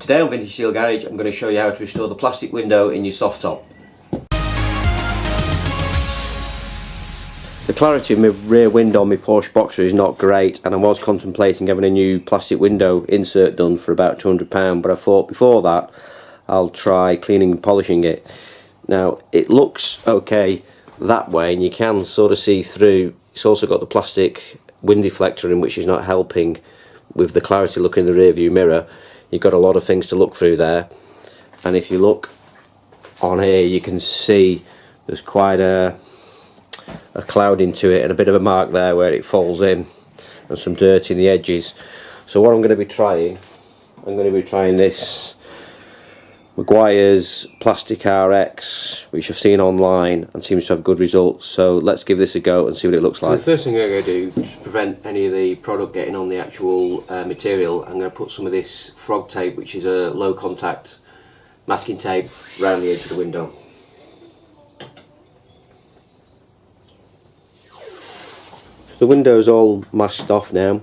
Today on Vintage Steel Garage I'm going to show you how to restore the plastic window in your soft top. The clarity of my rear window on my Porsche Boxer is not great, and I was contemplating having a new plastic window insert done for about £200, but I thought before that I'll try cleaning and polishing it. Now it looks okay that way and you can sort of see through. It's also got the plastic wind deflector in, which is not helping with the clarity look in the rear view mirror. You've got a lot of things to look through there, and if you look on here you can see there's quite a cloud into it and a bit of a mark there where it falls in, and some dirt in the edges. So what I'm going to be trying, this Meguiars Plastx RX, which I've seen online and seems to have good results. So let's give this a go and see what it looks like. So the first thing I'm going to do to prevent any of the product getting on the actual material, I'm going to put some of this frog tape, which is a low contact masking tape, around the edge of the window. The window's all masked off now,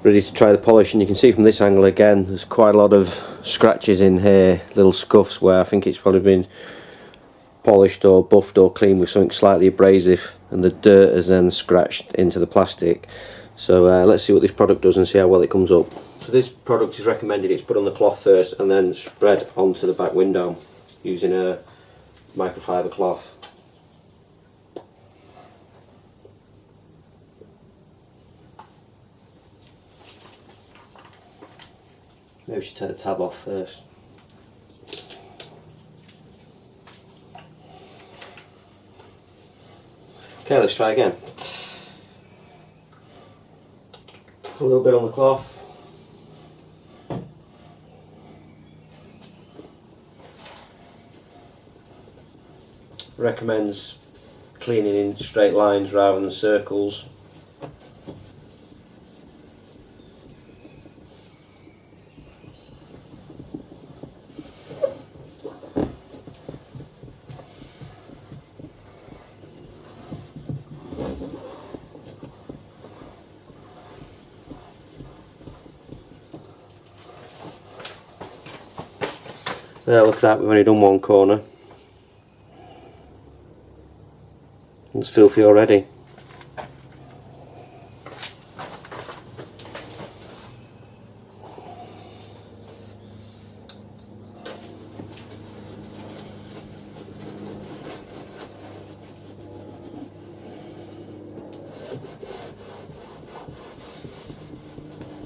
ready to try the polish, and you can see from this angle again there's quite a lot of scratches in here, little scuffs where I think it's probably been polished or buffed or cleaned with something slightly abrasive, and the dirt has then scratched into the plastic. So let's see what this product does and see how well it comes up. So this product is recommended it's put on the cloth first and then spread onto the back window using a microfiber cloth. Maybe we should take the tab off first. Okay, let's try again. A little bit on the cloth. Recommends cleaning in straight lines rather than circles. There, look at that, we've only done one corner. It's filthy already.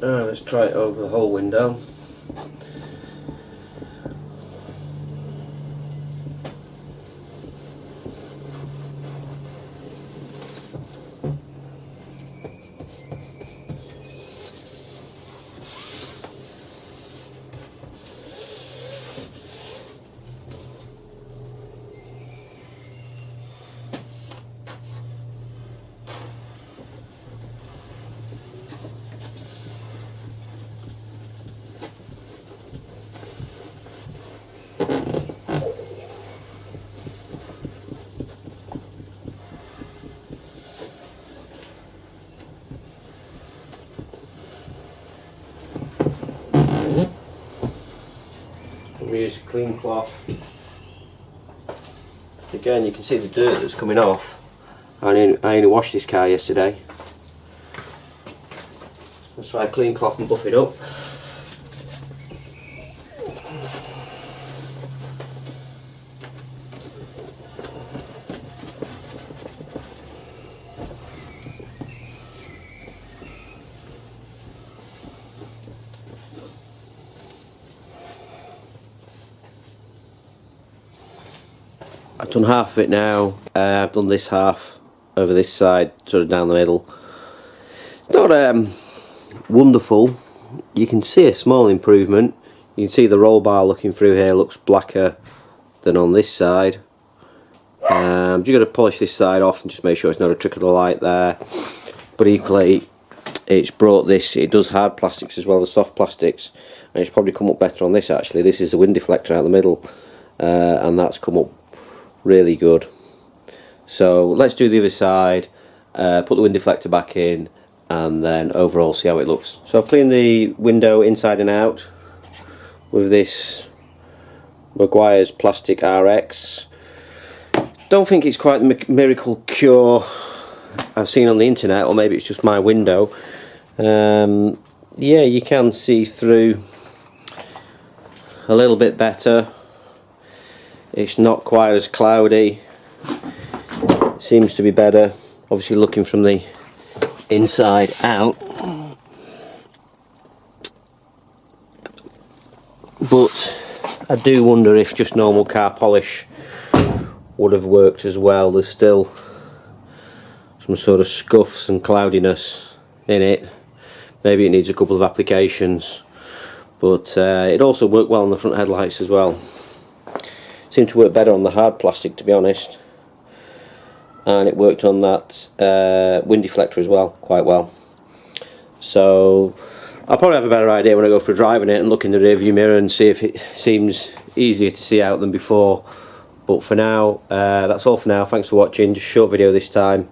Alright, let's try it over the whole window. Use a clean cloth. Again, you can see the dirt that's coming off. I only washed this car yesterday. Let's try a clean cloth and buff it up. I've done half of it now. I've done this half over this side, sort of down the middle. It's not wonderful. You can see a small improvement. You can see the roll bar looking through here looks blacker than on this side. You've got to polish this side off and just make sure it's not a trick of the light there. But equally, it's brought this, it does hard plastics as well as soft plastics, and it's probably come up better on this actually. This is the wind deflector out the middle, and that's come up really good. So let's do the other side, put the wind deflector back in, and then overall see how it looks. So I've cleaned the window inside and out, with this Meguiars Plastx RX. Don't think it's quite the miracle cure I've seen on the internet, or maybe it's just my window. Yeah, you can see through a little bit better. It's not quite as cloudy. It seems to be better, obviously looking from the inside out. But I do wonder if just normal car polish would have worked as well. There's still some sort of scuffs and cloudiness in it. Maybe it needs a couple of applications, but it also worked well on the front headlights as well. Seemed to work better on the hard plastic, to be honest, and it worked on that wind deflector as well quite well. So I'll probably have a better idea when I go for a drive in it and look in the rearview mirror and see if it seems easier to see out than before. But for now, that's all for now. Thanks for watching. Just a short video this time.